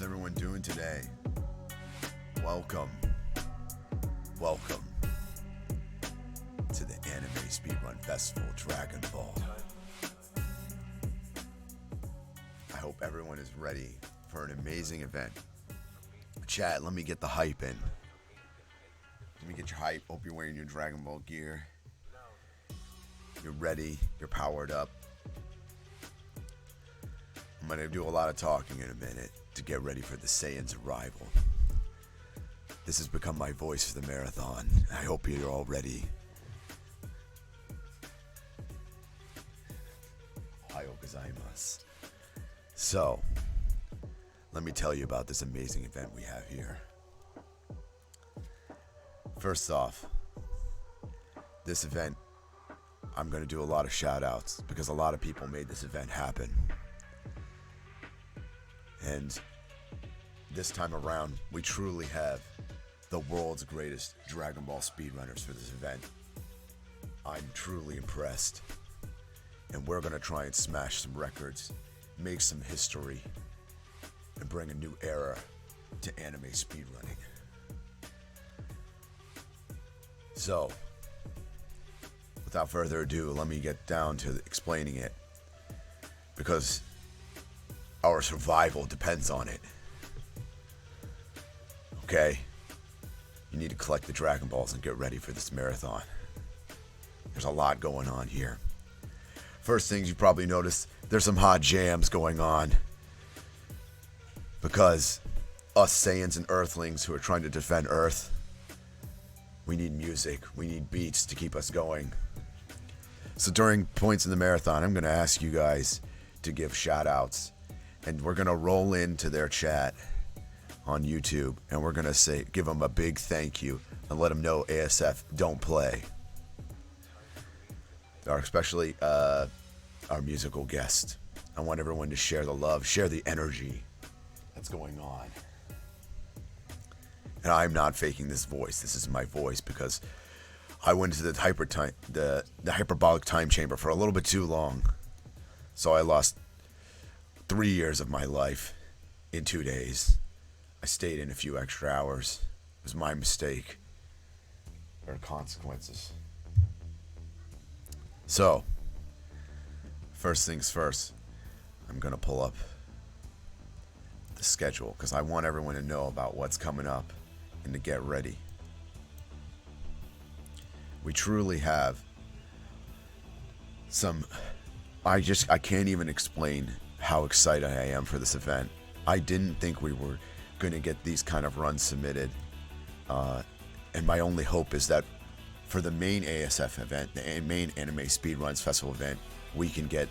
How's everyone doing today? Welcome to the Anime Speedrun Festival Dragon Ball. I hope everyone is ready for an amazing event. Chat, let me get the hype in. Let me get your hype. Hope you're wearing your Dragon Ball gear. You're ready. You're powered up. I'm going to do a lot of talking in a minute to get ready for the Saiyan's arrival. This has become my voice for the marathon. I hope you're all ready. Ohayou gozaimasu. So, let me tell you about this amazing event we have here. First off, this event, I'm going to do a lot of shout outs because a lot of people made this event happen. And this time around, we truly have the world's greatest Dragon Ball speedrunners for this event. I'm truly impressed. And we're going to try and smash some records, make some history, and bring a new era to anime speedrunning. So, without further ado, let me get down to explaining it, because our survival depends on it. Okay? You need to collect the Dragon Balls and get ready for this marathon. There's a lot going on here. First things you probably noticed, there's some hot jams going on. Because us Saiyans and Earthlings who are trying to defend Earth, we need music, we need beats to keep us going. So during points in the marathon, I'm going to ask you guys to give shout outs. And we're going to roll into their chat on YouTube. And we're going to give them a big thank you and let them know ASF don't play. Especially our musical guest. I want everyone to share the love, share the energy that's going on. And I'm not faking this voice. This is my voice because I went into the hyperbolic time chamber for a little bit too long. So I lost 3 years of my life in 2 days. I stayed in a few extra hours. It was my mistake. There are consequences. So, first things first, I'm going to pull up the schedule because I want everyone to know about what's coming up and to get ready. We truly have some... I can't even explain how excited I am for this event. I didn't think we were going to get these kind of runs submitted. And my only hope is that for the main ASF event, the main Anime Speedruns Festival event, we can get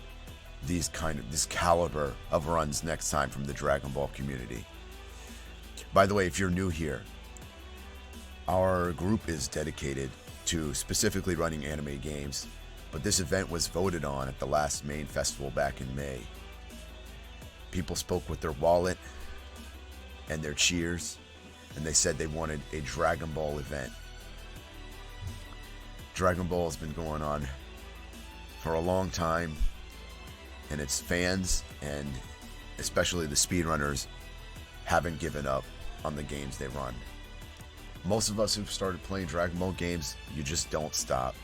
this caliber of runs next time from the Dragon Ball community. By the way, if you're new here, our group is dedicated to specifically running anime games, but this event was voted on at the last main festival back in May. People spoke with their wallet and their cheers, and they said they wanted a Dragon Ball event. Dragon Ball has been going on for a long time, and its fans, and especially the speedrunners, haven't given up on the games they run. Most of us who've started playing Dragon Ball games, you just don't stop.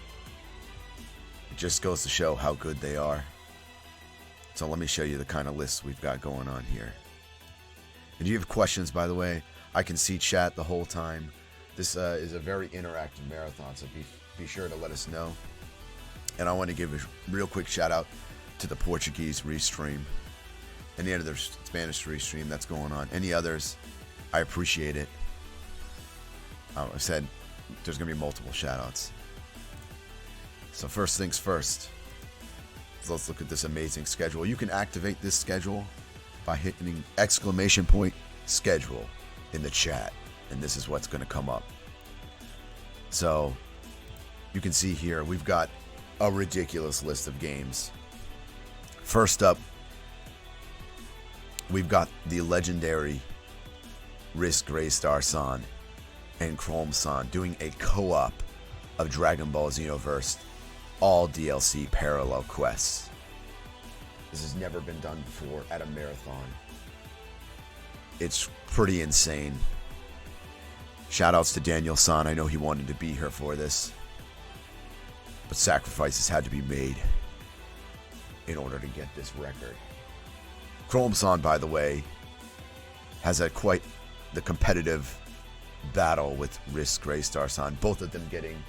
It just goes to show how good they are. So let me show you the kind of lists we've got going on here. And if you have questions, by the way, I can see chat the whole time. This is a very interactive marathon, so be sure to let us know. And I want to give a real quick shout out to the Portuguese restream. Any other Spanish restream that's going on. Any others, I appreciate it. I said there's going to be multiple shout outs. So first things first. Let's look at this amazing schedule. You can activate this schedule by hitting !schedule in the chat, and this is what's going to come up. So you can see here we've got a ridiculous list of games. First up, we've got the legendary Risk Graystar-san and Chrome-san doing a co-op of Dragon Ball Xenoverse all DLC parallel quests. This has never been done before at a marathon. It's pretty insane. Shoutouts to Daniel-san. I know he wanted to be here for this, but sacrifices had to be made in order to get this record. Chrome-san, by the way, has had quite the competitive battle with Risk Graystar-san, both of them getting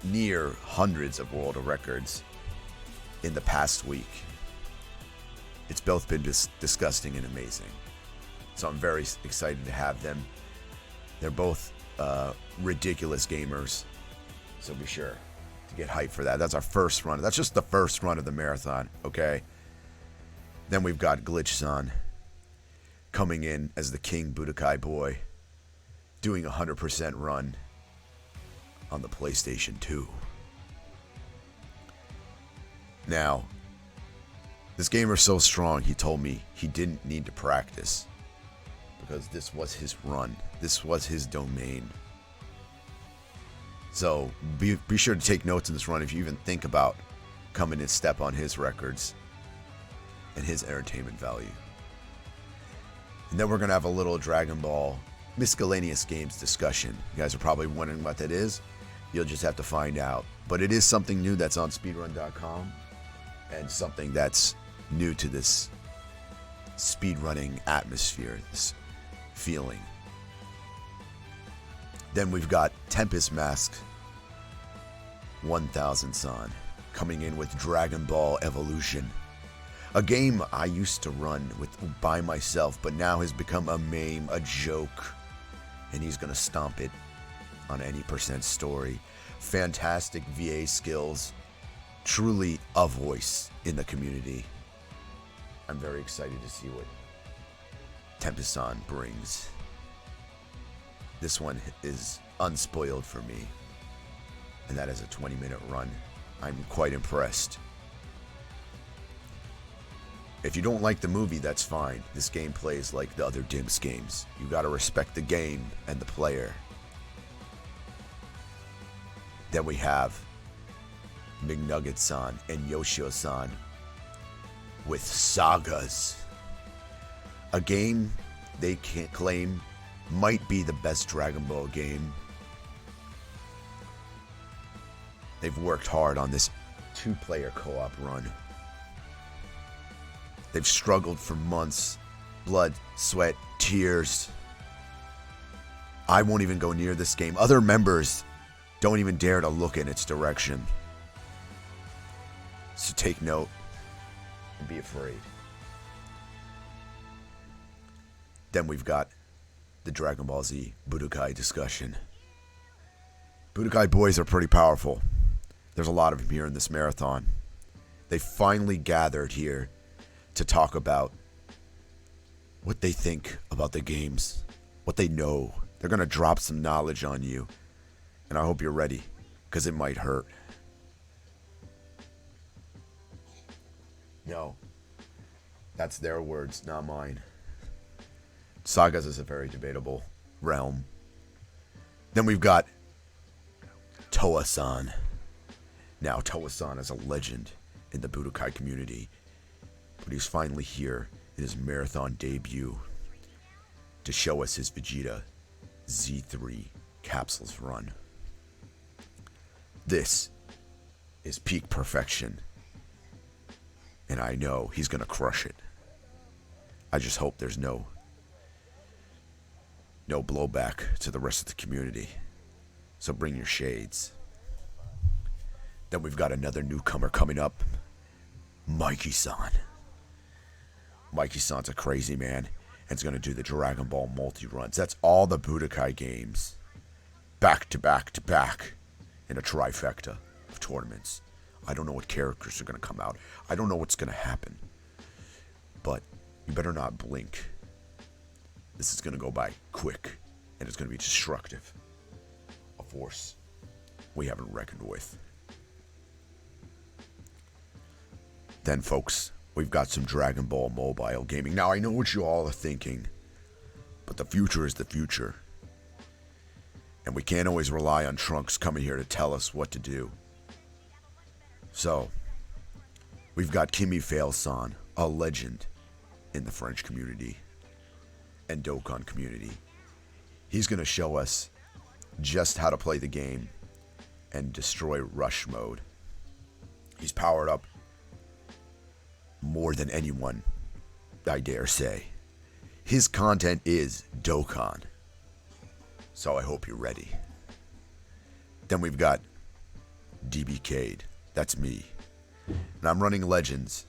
near hundreds of world records in the past week. It's both been just disgusting and amazing. So I'm very excited to have them. They're both ridiculous gamers, so be sure to get hyped for that. That's our first run. That's just the first run of the marathon, okay? Then we've got Glitch-san coming in as the King Budokai Boy, doing a 100% run on the PlayStation 2. Now, this gamer's so strong, he told me he didn't need to practice because this was his run. This was his domain. So be sure to take notes in this run if you even think about coming and step on his records and his entertainment value. And then we're going to have a little Dragon Ball miscellaneous games discussion. You guys are probably wondering what that is. You'll just have to find out. But it is something new that's on speedrun.com and something that's new to this speedrunning atmosphere, this feeling. Then we've got Tempest Mask 1000-san coming in with Dragon Ball Evolution. A game I used to run by myself, but now has become a meme, a joke. And he's going to stomp it on any percent story. Fantastic VA skills. Truly a voice in the community. I'm very excited to see what Tempest-san brings. This one is unspoiled for me. And that is a 20-minute run. I'm quite impressed. If you don't like the movie, that's fine. This game plays like the other Dimps games. You gotta respect the game and the player. Then we have McNugget-san and Yoshio-san with Sagas. A game they can't claim might be the best Dragon Ball game. They've worked hard on this 2-player co-op run. They've struggled for months. Blood, sweat, tears. I won't even go near this game. Other members don't even dare to look in its direction. So take note and be afraid. Then we've got the Dragon Ball Z Budokai discussion. Budokai boys are pretty powerful. There's a lot of them here in this marathon. They finally gathered here to talk about what they think about the games, what they know. They're going to drop some knowledge on you. And I hope you're ready, because it might hurt. No, that's their words, not mine. Sagas is a very debatable realm. Then we've got Toa-san. Now, Toa-san is a legend in the Budokai community, but he's finally here in his marathon debut to show us his Vegeta Z3 capsules run. This is peak perfection, and I know he's going to crush it. I just hope there's no blowback to the rest of the community, so bring your shades. Then we've got another newcomer coming up, Mikey-san. Mikey-san's a crazy man, and is going to do the Dragon Ball multi-runs. That's all the Budokai games, back to back to back, in a trifecta of tournaments. I don't know what characters are going to come out. I don't know what's going to happen. But you better not blink. This is going to go by quick, and it's going to be destructive. A force we haven't reckoned with. Then, folks, we've got some Dragon Ball mobile gaming. Now, I know what you all are thinking, but the future is the future. And we can't always rely on Trunks coming here to tell us what to do. So, we've got Kimi Fail-san, a legend in the French community and Dokkan community. He's going to show us just how to play the game and destroy rush mode. He's powered up more than anyone, I dare say. His content is Dokkan. So I hope you're ready. Then we've got DBK'd. That's me. And I'm running Legends.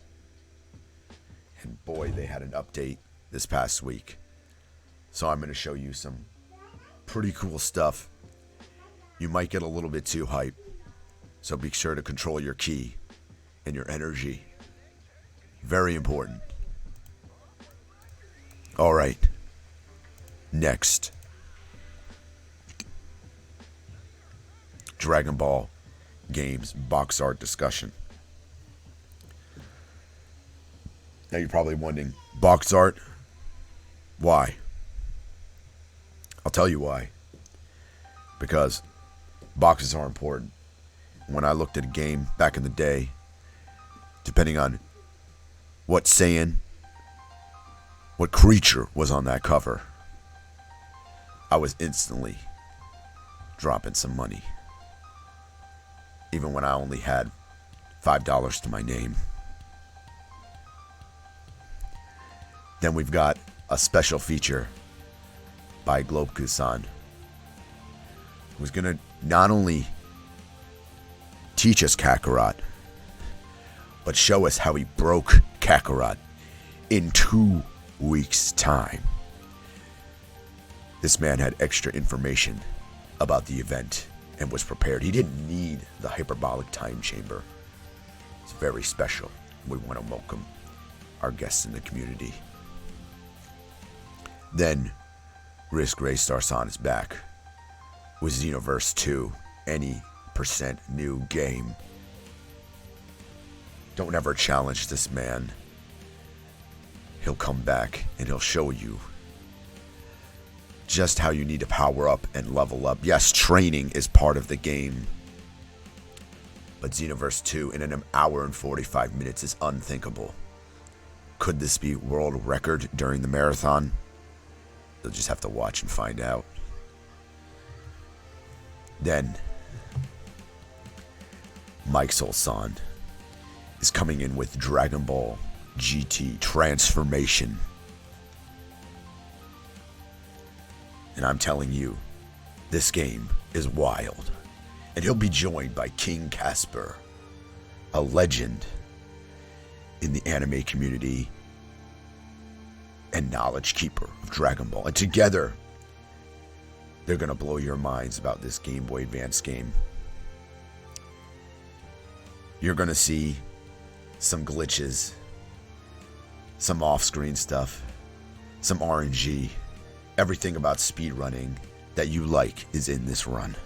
And boy, they had an update this past week. So I'm going to show you some pretty cool stuff. You might get a little bit too hype. So be sure to control your ki and your energy. Very important. All right. Next. Dragon Ball games box art discussion. Now you're probably wondering, box art? Why? I'll tell you why. Because boxes are important. When I looked at a game back in the day, depending on what Saiyan, what creature was on that cover, I was instantly dropping some money. Even when I only had $5 to my name. Then we've got a special feature by Globku-san, who's going to not only teach us Kakarot, but show us how he broke Kakarot in 2 weeks' time. This man had extra information about the event and was prepared. He didn't need the hyperbolic time chamber. It's very special. We want to welcome our guests in the community. Then, Risk Raystar-san is back with Xenoverse 2, any percent new game. Don't ever challenge this man. He'll come back and he'll show you just how you need to power up and level up. Yes, training is part of the game. But Xenoverse 2 in an hour and 45 minutes is unthinkable. Could this be world record during the marathon? You'll just have to watch and find out. Then, Mike Solson is coming in with Dragon Ball GT Transformation. And I'm telling you, this game is wild. And he'll be joined by King Casper, a legend in the anime community and knowledge keeper of Dragon Ball. And together, they're going to blow your minds about this Game Boy Advance game. You're going to see some glitches, some off-screen stuff, some RNG. Everything about speedrunning that you like is in this run.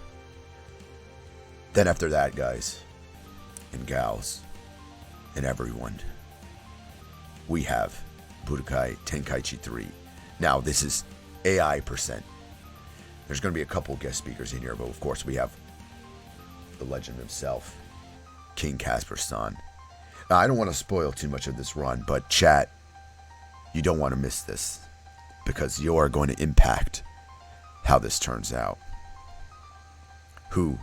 Then after that, guys and gals and everyone, we have Budokai Tenkaichi 3. Now, this is AI percent. There's going to be a couple guest speakers in here, but of course we have the legend himself, King Casper-san. Now, I don't want to spoil too much of this run, but chat, you don't want to miss this, because you're going to impact how this turns out. Who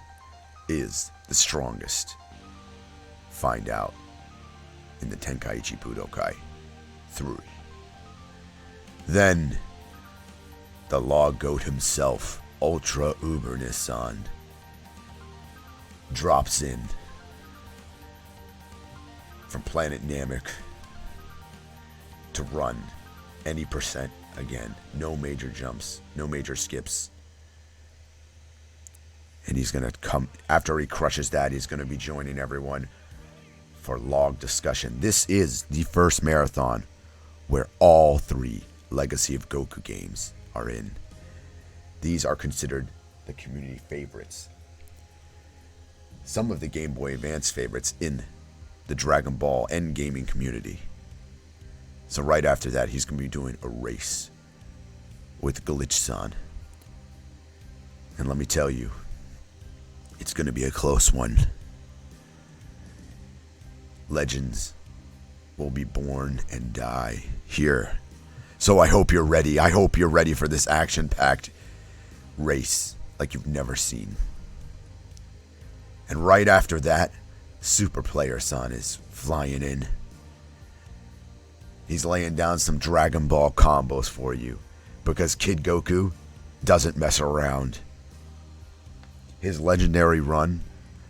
is the strongest? Find out in the Tenkaichi Budokai 3. Then, the Law Goat himself, Ultra Uber Nissan, drops in from Planet Namek to run any percent again. No major jumps, no major skips. And he's going to come, after he crushes that, he's going to be joining everyone for log discussion. This is the first marathon where all 3 Legacy of Goku games are in. These are considered the community favorites. Some of the Game Boy Advance favorites in the Dragon Ball and gaming community. So right after that, he's going to be doing a race with Glitch-san. And let me tell you, it's going to be a close one. Legends will be born and die here. So I hope you're ready. I hope you're ready for this action-packed race like you've never seen. And right after that, Super Player Son is flying in. He's laying down some Dragon Ball combos for you because Kid Goku doesn't mess around. His legendary run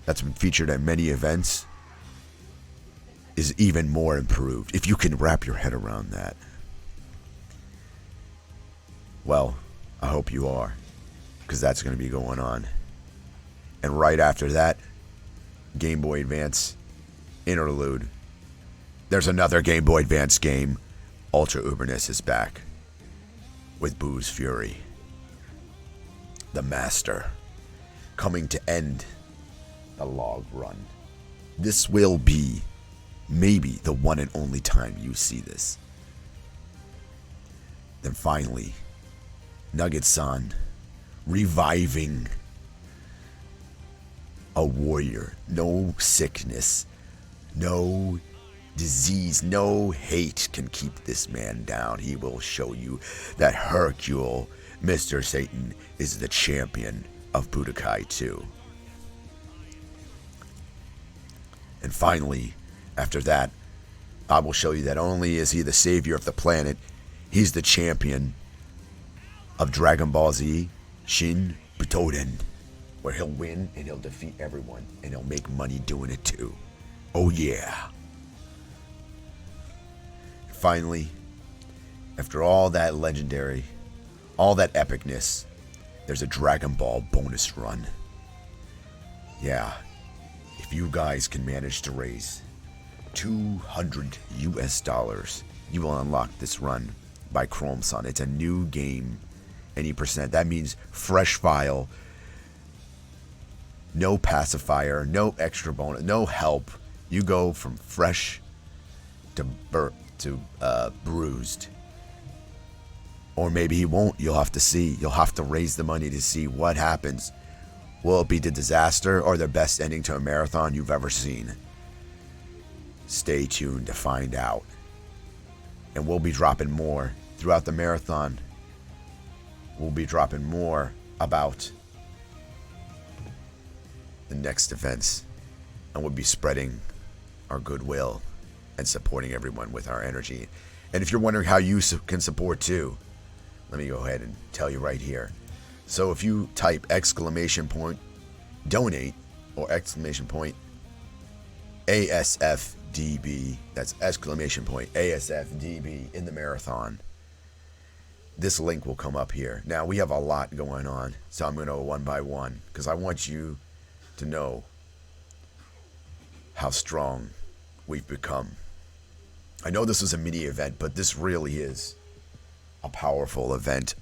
that's been featured at many events is even more improved, if you can wrap your head around that. Well, I hope you are, because that's going to be going on. And right after that, Game Boy Advance interlude. There's another Game Boy Advance game. Ultra Uberness is back with Boo's Fury. The Master, coming to end the log run. This will be maybe the one and only time you see this. Then finally, Nugget-san reviving a warrior. No sickness, no disease, no hate can keep this man down. He will show you that Hercule, Mr. Satan, is the champion of Budokai 2. And finally, after that, I will show you that only is he the savior of the planet, he's the champion of Dragon Ball Z Shin Butoden, where he'll win and he'll defeat everyone and he'll make money doing it too. Oh yeah. Finally, after all that legendary, all that epicness, there's a Dragon Ball bonus run. Yeah, if you guys can manage to raise $200 US, you will unlock this run by Chrome-san. It's a new game, any percent. That means fresh file, no pacifier, no extra bonus, no help. You go from fresh to bruised. Or maybe he won't. You'll have to see. You'll have to raise the money to see what happens. Will it be the disaster or the best ending to a marathon you've ever seen? Stay tuned to find out. And we'll be dropping more throughout the marathon. We'll be dropping more about the next events. And we'll be spreading our goodwill and supporting everyone with our energy. And if you're wondering how you can support too, let me go ahead and tell you right here. So if you type !donate or !ASFDB, that's !ASFDB in the marathon, this link will come up here. Now we have a lot going on, so I'm going to go one by one because I want you to know how strong we've become. I know this was a mini event, but this really is a powerful event.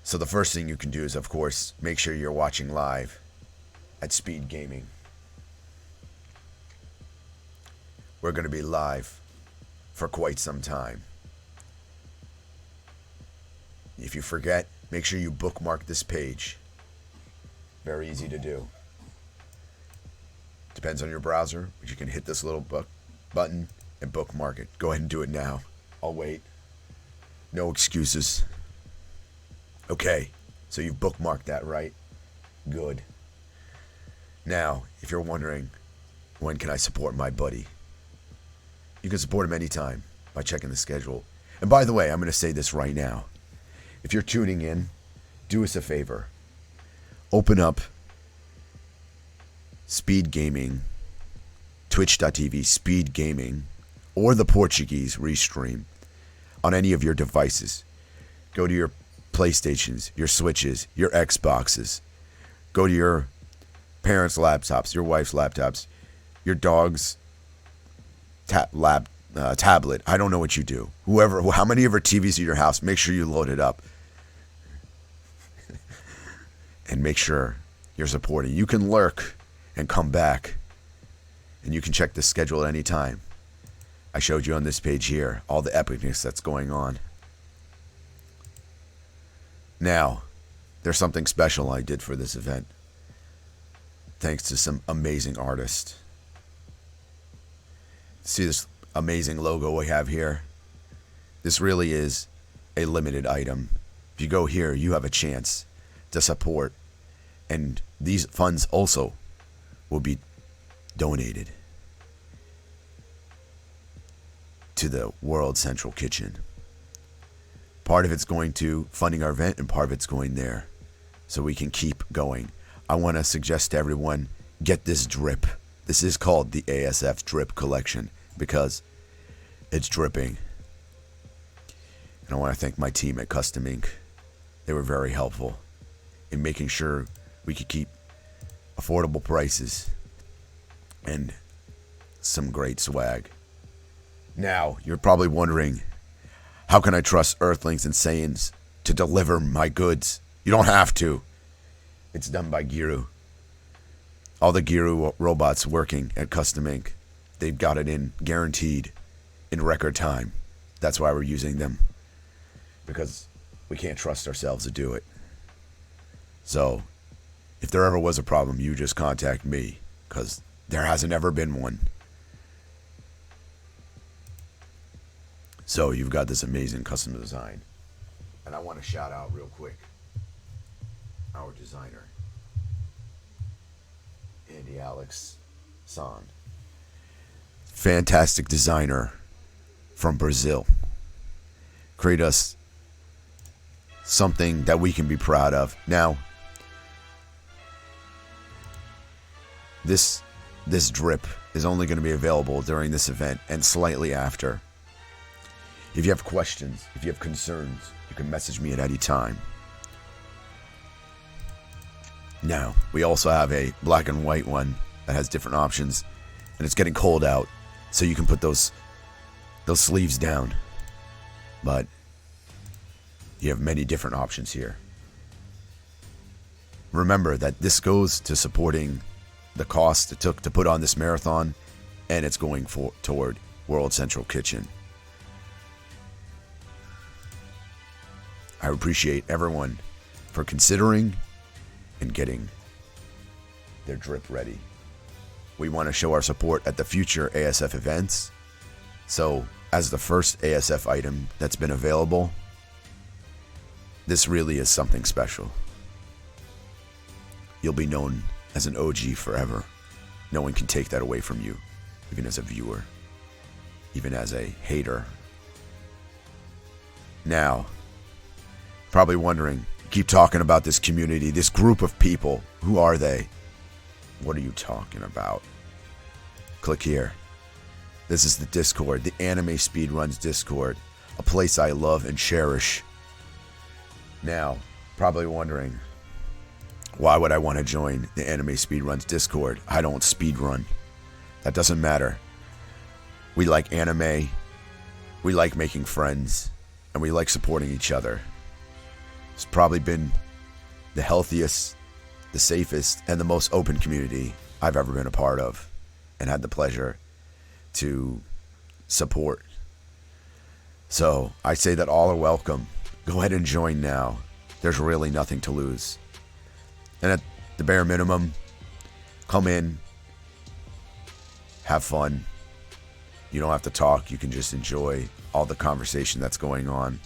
So the first thing you can do is, of course, make sure you're watching live at SpeedGaming. We're going to be live for quite some time. If you forget, make sure you bookmark this page. Very easy to do. Depends on your browser, but you can hit this little button and bookmark it. Go ahead and do it now. I'll wait. No excuses. Okay, so you've bookmarked that, right? Good. Now, if you're wondering, when can I support my buddy? You can support him anytime by checking the schedule. And by the way, I'm going to say this right now. If you're tuning in, do us a favor. Open up SpeedGaming, twitch.tv, SpeedGaming, or the Portuguese Restream on any of your devices. Go to your PlayStations, your Switches, your Xboxes. Go to your parents' laptops, your wife's laptops, your dog's tablet. I don't know what you do. How many of our TVs in your house, make sure you load it up. And make sure you're supporting. You can lurk and come back. And you can check the schedule at any time. I showed you on this page here all the epicness that's going on. Now, there's something special I did for this event. Thanks to some amazing artists. See this amazing logo we have here? This really is a limited item. If you go here, you have a chance to support, and these funds also will be donated to the World Central Kitchen. Part of it's going to funding our event, and part of it's going there so we can keep going. I want to suggest to everyone, get this drip. This is called the ASF Drip Collection because it's dripping. And I want to thank my team at Custom Ink. They were very helpful in making sure we could keep affordable prices and some great swag. Now, you're probably wondering, how can I trust Earthlings and Saiyans to deliver my goods? You don't have to. It's done by Giru. All the Giru robots working at Custom Ink, they've got it in guaranteed in record time. That's why we're using them, because we can't trust ourselves to do it. So, if there ever was a problem, you just contact me, because there hasn't ever been one. So, you've got this amazing custom design. And I want to shout out real quick our designer, Andy Alex San. Fantastic designer from Brazil. Create us something that we can be proud of. Now, this drip is only going to be available during this event and slightly after. If you have questions, if you have concerns, you can message me at any time. Now, we also have a black and white one that has different options, and it's getting cold out, so you can put those sleeves down. But you have many different options here. Remember that this goes to supporting the cost it took to put on this marathon, and it's going toward World Central Kitchen. I appreciate everyone for considering and getting their drip ready. We want to show our support at the future ASF events. So, as the first ASF item that's been available, this really is something special. You'll be known as an OG forever. No one can take that away from you, even as a viewer, even as a hater. Now, probably wondering, keep talking about this community, this group of people. Who are they? What are you talking about? Click here. This is the Discord, the Anime Speedruns Discord, a place I love and cherish. Now, probably wondering, why would I want to join the Anime Speedruns Discord? I don't speedrun. That doesn't matter. We like anime, we like making friends, and we like supporting each other. It's probably been the healthiest, the safest, and the most open community I've ever been a part of and had the pleasure to support. So I say that all are welcome. Go ahead and join now. There's really nothing to lose. And at the bare minimum, come in, have fun. You don't have to talk. You can just enjoy all the conversation that's going on.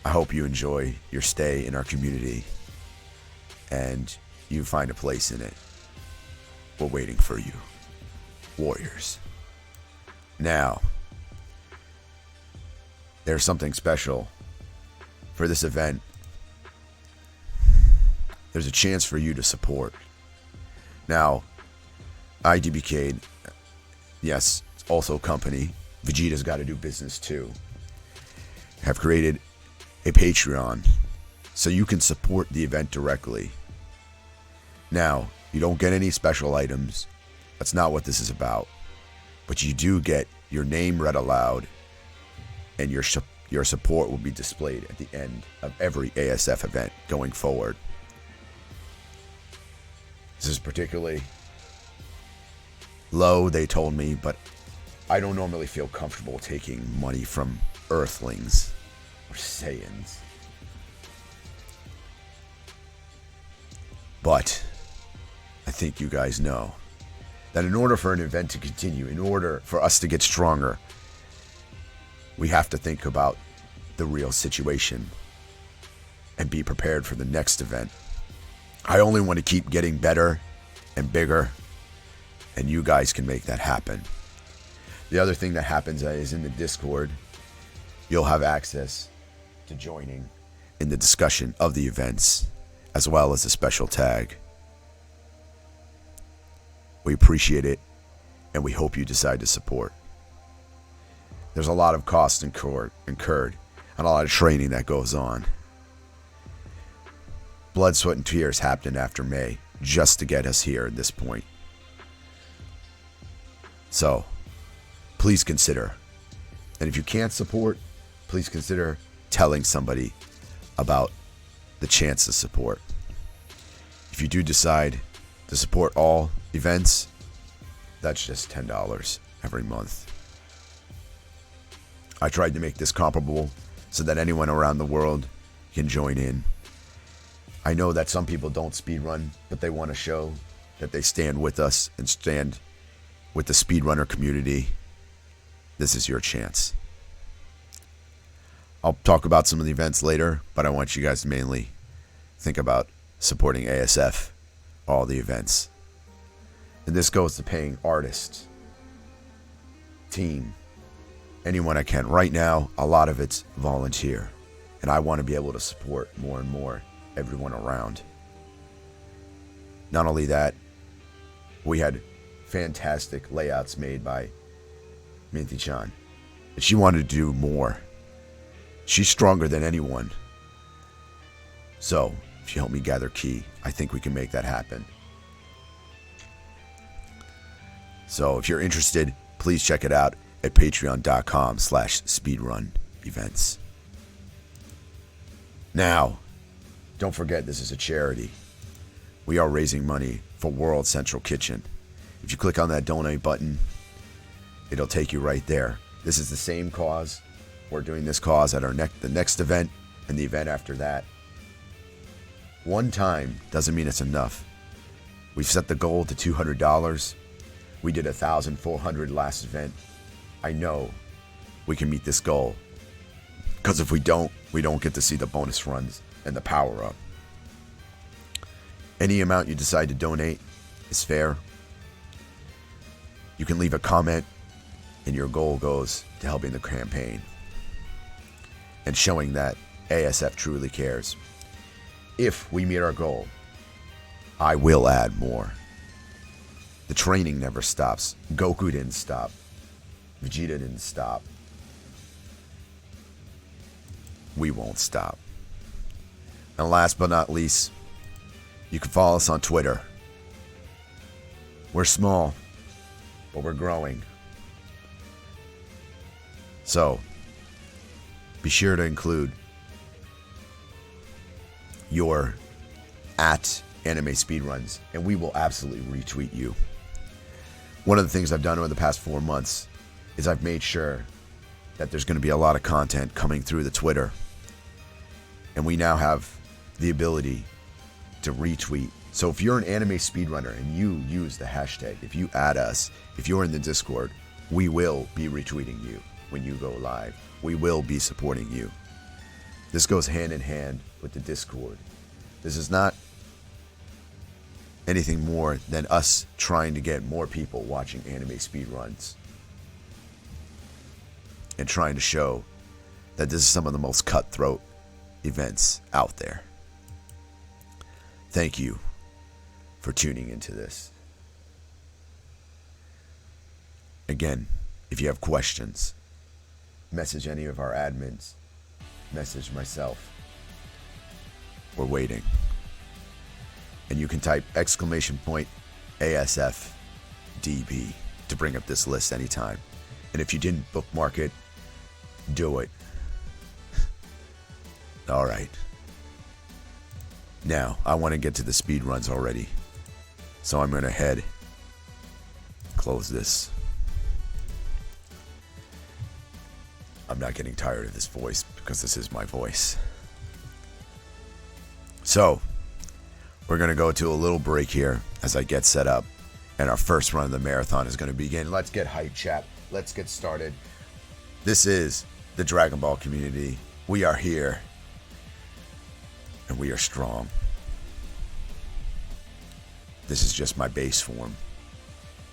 I hope you enjoy your stay in our community and you find a place in it. We're waiting for you, warriors. Now, there's something special for this event. There's a chance for you to support. Now, IDBK, yes, it's also a company. Vegeta's got to do business too. Have created a Patreon so you can support the event directly. Now, you don't get any special items. That's not what this is about. But you do get your name read aloud, and your support will be displayed at the end of every ASF event going forward. This is particularly low, they told me, but I don't normally feel comfortable taking money from Earthlings or Saiyans. But I think you guys know that in order for an event to continue, in order for us to get stronger, we have to think about the real situation and be prepared for the next event. I only want to keep getting better and bigger, and you guys can make that happen. The other thing that happens is in the Discord, you'll have access to joining in the discussion of the events, as well as a special tag. We appreciate it, and we hope you decide to support. There's a lot of costs incurred and a lot of training that goes on. Blood, sweat, and tears happened after May just to get us here at this point. So, please consider. And if you can't support, please consider telling somebody about the chance to support. If you do decide to support all events, that's just $10 every month. I tried to make this comparable so that anyone around the world can join in. I know that some people don't speedrun, but they want to show that they stand with us and stand with the speedrunner community. This is your chance. I'll talk about some of the events later, but I want you guys to mainly think about supporting ASF, all the events. And this goes to paying artists, team, anyone I can. Right now, a lot of it's volunteer, and I want to be able to support more and more everyone around. Not only that, we had fantastic layouts made by Minty-chan, and she wanted to do more. She's stronger than anyone. So, if you help me gather key, I think we can make that happen. So, if you're interested, please check it out at patreon.com/speedrunevents. Now, don't forget this is a charity. We are raising money for World Central Kitchen. If you click on that donate button, it'll take you right there. This is the same cause. We're doing this cause at the next event and the event after that. One time doesn't mean it's enough. We've set the goal to $200. We did 1,400 last event. I know we can meet this goal, because if we don't get to see the bonus runs and the power up. Any amount you decide to donate is fair. You can leave a comment, and your goal goes to helping the campaign and showing that ASF truly cares. If we meet our goal, I will add more. The training never stops. Goku didn't stop. Vegeta didn't stop. We won't stop. And last but not least, you can follow us on Twitter. We're small, but we're growing. So, be sure to include your @Anime Speedruns, and we will absolutely retweet you. One of the things I've done over the past 4 months is I've made sure that there's going to be a lot of content coming through the Twitter. And we now have the ability to retweet. So if you're an anime speedrunner and you use the hashtag, if you add us, if you're in the Discord, we will be retweeting you when you go live. We will be supporting you. This goes hand in hand with the Discord. This is not anything more than us trying to get more people watching anime speedruns and trying to show that this is some of the most cutthroat events out there. Thank you for tuning into this. Again, if you have questions, message any of our admins, message myself. We're waiting. And you can type !ASFDB to bring up this list anytime. And if you didn't bookmark it, do it. All right. Now, I want to get to the speed runs already. So I'm going to close this. I'm not getting tired of this voice because this is my voice. So, we're going to go to a little break here as I get set up. and our first run of the marathon is going to begin. Let's get hyped, chat. Let's get started. This is the Dragon Ball community. We are here, and we are strong. This is just my base form.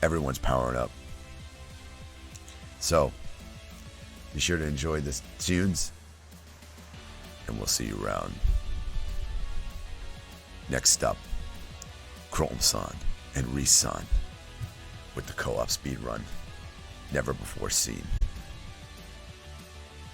Everyone's powering up. So, be sure to enjoy the tunes, and we'll see you around. Next up, Chrome-san and Reese-san with the co-op speed run. Never before seen.